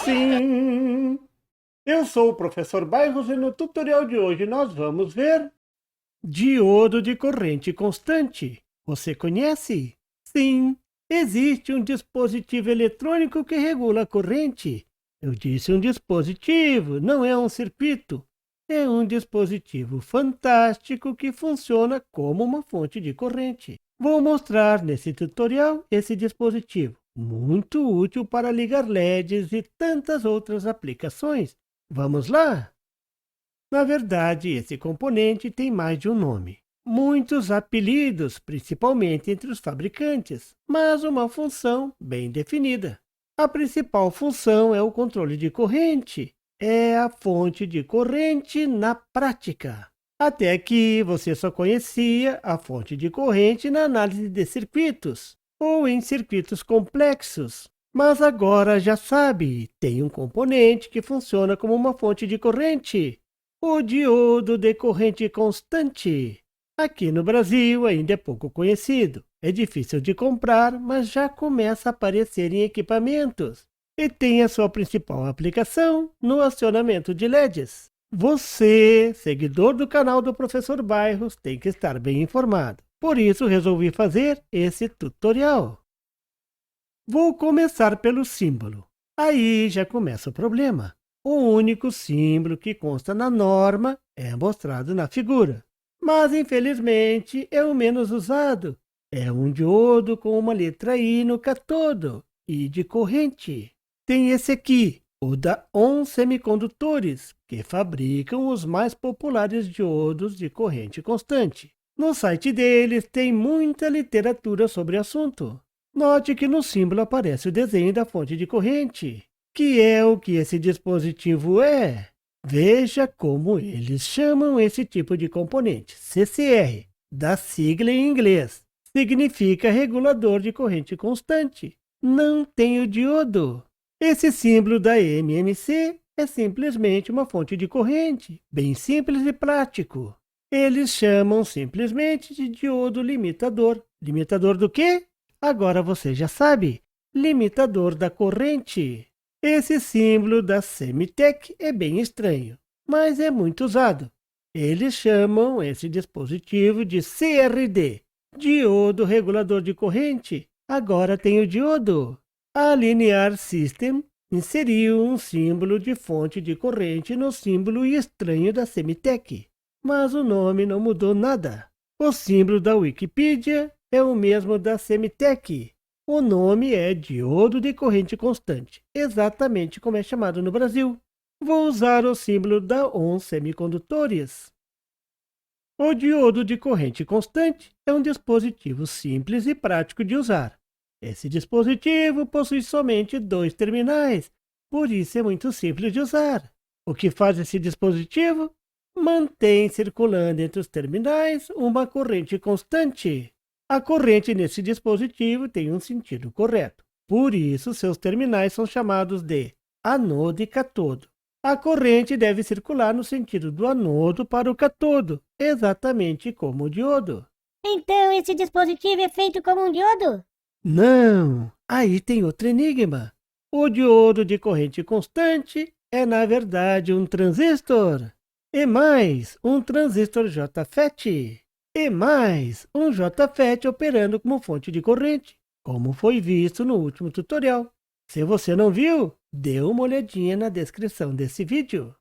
Sim, eu sou o professor Bairros e no tutorial de hoje nós vamos ver diodo de corrente constante. Você conhece? Sim, existe um dispositivo eletrônico que regula a corrente. Eu disse um dispositivo, não é um circuito. É um dispositivo fantástico que funciona como uma fonte de corrente. Vou mostrar nesse tutorial esse dispositivo, muito útil para ligar LEDs e tantas outras aplicações. Vamos lá? Na verdade, esse componente tem mais de um nome. Muitos apelidos, principalmente entre os fabricantes, mas uma função bem definida. A principal função é o controle de corrente. É a fonte de corrente na prática. Até aqui você só conhecia a fonte de corrente na análise de circuitos ou em circuitos complexos. Mas agora já sabe, tem um componente que funciona como uma fonte de corrente. O diodo de corrente constante. Aqui no Brasil ainda é pouco conhecido. É difícil de comprar, mas já começa a aparecer em equipamentos. E tem a sua principal aplicação no acionamento de LEDs. Você, seguidor do canal do Professor Bairros, tem que estar bem informado. Por isso resolvi fazer esse tutorial. Vou começar pelo símbolo. Aí já começa o problema. O único símbolo que consta na norma é mostrado na figura. Mas, infelizmente, é o menos usado. É um diodo com uma letra I no catodo, I de corrente. Tem esse aqui, o da ON Semicondutores, que fabricam os mais populares diodos de corrente constante. No site deles tem muita literatura sobre o assunto. Note que no símbolo aparece o desenho da fonte de corrente, que é o que esse dispositivo é. Veja como eles chamam esse tipo de componente, CCR, da sigla em inglês. Significa regulador de corrente constante. Não tem o diodo. Esse símbolo da MMC é simplesmente uma fonte de corrente, bem simples e prático. Eles chamam simplesmente de diodo limitador. Limitador do quê? Agora você já sabe. Limitador da corrente. Esse símbolo da Semitec é bem estranho, mas é muito usado. Eles chamam esse dispositivo de CRD, diodo regulador de corrente. Agora tem o diodo. A Linear System inseriu um símbolo de fonte de corrente no símbolo estranho da Semitec, mas o nome não mudou nada. O símbolo da Wikipedia é o mesmo da Semitec. O nome é diodo de corrente constante, exatamente como é chamado no Brasil. Vou usar o símbolo da ON Semicondutores. O diodo de corrente constante é um dispositivo simples e prático de usar. Esse dispositivo possui somente 2 terminais, por isso é muito simples de usar. O que faz esse dispositivo? Mantém circulando entre os terminais uma corrente constante. A corrente nesse dispositivo tem um sentido correto. Por isso, seus terminais são chamados de anodo e catodo. A corrente deve circular no sentido do anodo para o catodo, exatamente como o diodo. Então esse dispositivo é feito como um diodo? Não, aí tem outro enigma. O diodo de corrente constante é, na verdade, um transistor. E mais, um transistor JFET. E mais, um JFET operando como fonte de corrente, como foi visto no último tutorial. Se você não viu, dê uma olhadinha na descrição desse vídeo.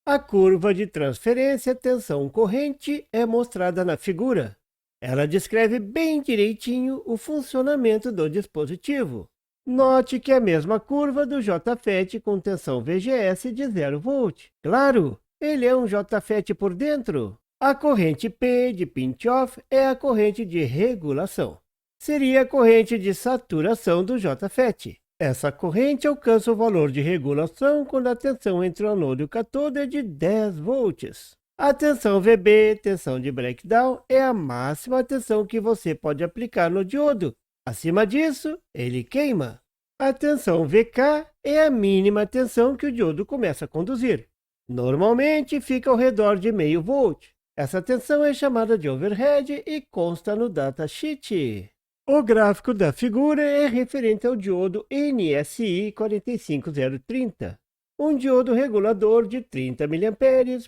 A curva de transferência tensão-corrente é mostrada na figura. Ela descreve bem direitinho o funcionamento do dispositivo. Note que é a mesma curva do JFET com tensão VGS de 0 volt. Claro, ele é um JFET por dentro. A corrente P de pinch-off é a corrente de regulação. Seria a corrente de saturação do JFET. Essa corrente alcança o valor de regulação quando a tensão entre o anodo e o catodo é de 10 volts. A tensão VB, tensão de breakdown, é a máxima tensão que você pode aplicar no diodo. Acima disso, ele queima. A tensão VK é a mínima tensão que o diodo começa a conduzir. Normalmente fica ao redor de meio volt. Essa tensão é chamada de overhead e consta no datasheet. O gráfico da figura é referente ao diodo NSI 45030, um diodo regulador de 30 mA,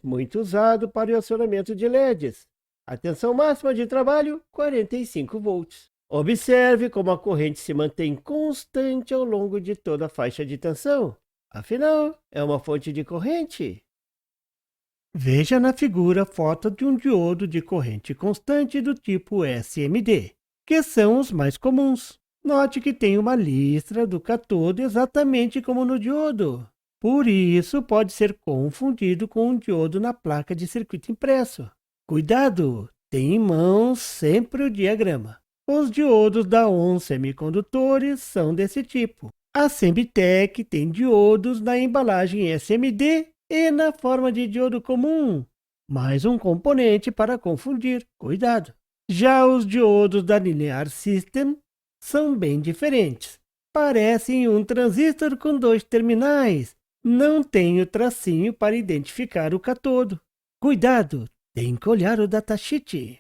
muito usado para o acionamento de LEDs. A tensão máxima de trabalho, 45 volts. Observe como a corrente se mantém constante ao longo de toda a faixa de tensão. Afinal, é uma fonte de corrente. Veja na figura a foto de um diodo de corrente constante do tipo SMD, que são os mais comuns. Note que tem uma listra do catodo exatamente como no diodo. Por isso, pode ser confundido com um diodo na placa de circuito impresso. Cuidado! Tenha em mãos sempre o diagrama. Os diodos da ON Semicondutores são desse tipo. A Sembitec tem diodos na embalagem SMD e na forma de diodo comum. Mais um componente para confundir. Cuidado! Já os diodos da Linear System são bem diferentes. Parecem um transistor com 2 terminais. Não tem o tracinho para identificar o catodo. Cuidado! Tem que olhar o datasheet.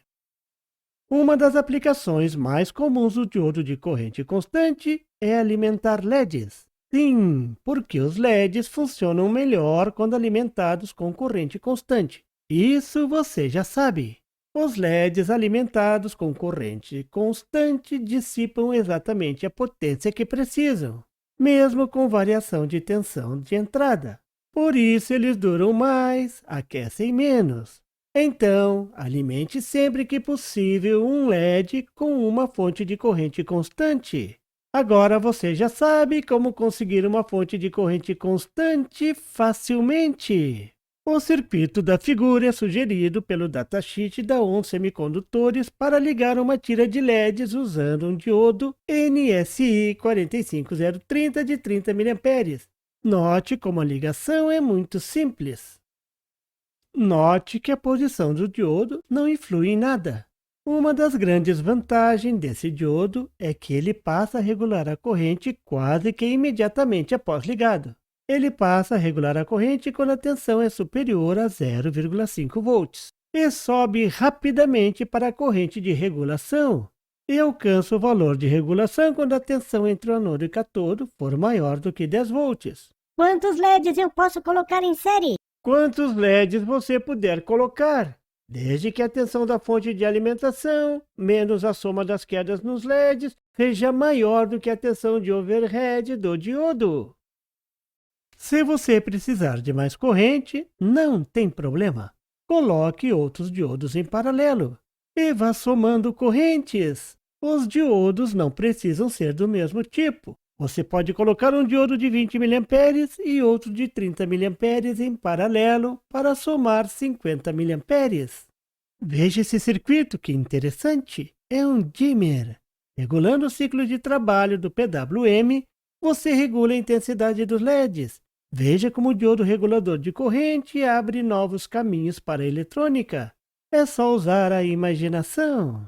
Uma das aplicações mais comuns do diodo de corrente constante é alimentar LEDs. Sim, porque os LEDs funcionam melhor quando alimentados com corrente constante. Isso você já sabe. Os LEDs alimentados com corrente constante dissipam exatamente a potência que precisam, mesmo com variação de tensão de entrada. Por isso eles duram mais, aquecem menos. Então, alimente sempre que possível um LED com uma fonte de corrente constante. Agora você já sabe como conseguir uma fonte de corrente constante facilmente. O circuito da figura é sugerido pelo datasheet da ON Semicondutores para ligar uma tira de LEDs usando um diodo NSI 45030 de 30 mA. Note como a ligação é muito simples. Note que a posição do diodo não influi em nada. Uma das grandes vantagens desse diodo é que ele passa a regular a corrente quase que imediatamente após ligado. Ele passa a regular a corrente quando a tensão é superior a 0,5 volts e sobe rapidamente para a corrente de regulação e alcança o valor de regulação quando a tensão entre o anodo e catodo for maior do que 10 volts. Quantos LEDs eu posso colocar em série? Quantos LEDs você puder colocar, desde que a tensão da fonte de alimentação, menos a soma das quedas nos LEDs, seja maior do que a tensão de overhead do diodo. Se você precisar de mais corrente, não tem problema. Coloque outros diodos em paralelo e vá somando correntes. Os diodos não precisam ser do mesmo tipo. Você pode colocar um diodo de 20 mA e outro de 30 mA em paralelo para somar 50 mA. Veja esse circuito, que interessante! É um dimmer. Regulando o ciclo de trabalho do PWM, você regula a intensidade dos LEDs. Veja como o diodo regulador de corrente abre novos caminhos para a eletrônica. É só usar a imaginação.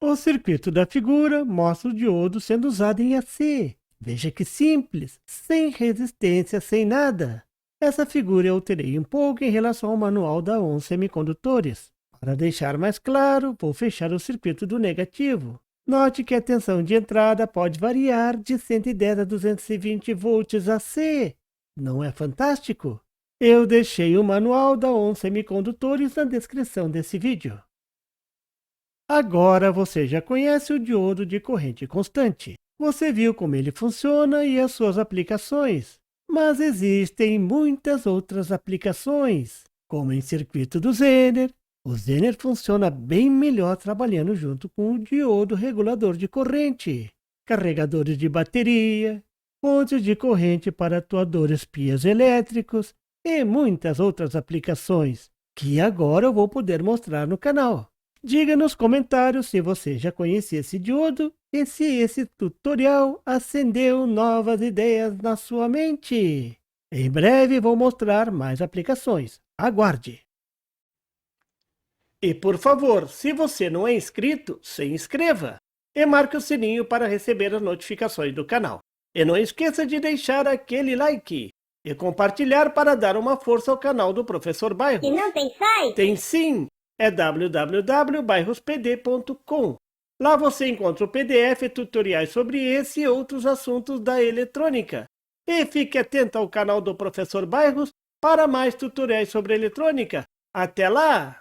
O circuito da figura mostra o diodo sendo usado em AC. Veja que simples, sem resistência, sem nada. Essa figura eu alterei um pouco em relação ao manual da ON Semicondutores. Para deixar mais claro, vou fechar o circuito do negativo. Note que a tensão de entrada pode variar de 110 a 220 volts AC. Não é fantástico? Eu deixei o manual da ON Semicondutores na descrição desse vídeo. Agora você já conhece o diodo de corrente constante. Você viu como ele funciona e as suas aplicações. Mas existem muitas outras aplicações, como em circuito do Zener. O Zener funciona bem melhor trabalhando junto com o diodo regulador de corrente, carregadores de bateria, fontes de corrente para atuadores piezoelétricos e muitas outras aplicações, que agora eu vou poder mostrar no canal. Diga nos comentários se você já conhecia esse diodo e se esse tutorial acendeu novas ideias na sua mente. Em breve vou mostrar mais aplicações. Aguarde! E por favor, se você não é inscrito, se inscreva e marque o sininho para receber as notificações do canal. E não esqueça de deixar aquele like e compartilhar para dar uma força ao canal do Professor Bairros. E não tem site? Tem sim! É www.bairrospd.com. Lá você encontra o PDF e tutoriais sobre esse e outros assuntos da eletrônica. E fique atento ao canal do Professor Bairros para mais tutoriais sobre eletrônica. Até lá!